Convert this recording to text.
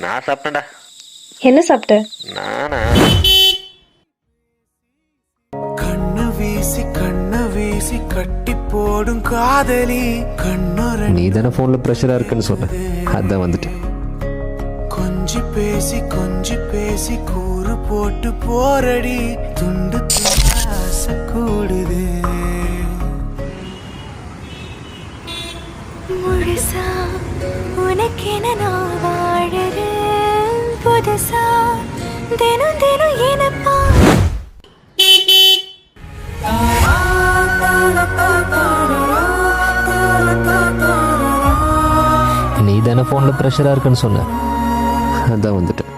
நான் சாப்பிட்டேன்டா. என்ன சாப்பிட்ட? நானா? கண்ண வீசி கட்டி போடும் காதலி கண்ணோர. நீ தானே ஃபோன்ல ப்ரெஷரா இருக்குன்னு சொன்ன, அதான் வந்துட்டேன். கொஞ்சி பேசி கூறு போட்டு போரடி துண்டு ஆசை கூடுது. முழுசா உனக்கென நான் வாழறேன் புதுசா தினம் தினம் எனப்பா. நீ தானே ஃபோன்ல ப்ரெஷரா இருக்குன்னு சொன்ன, அதான் வந்துட்டேன்.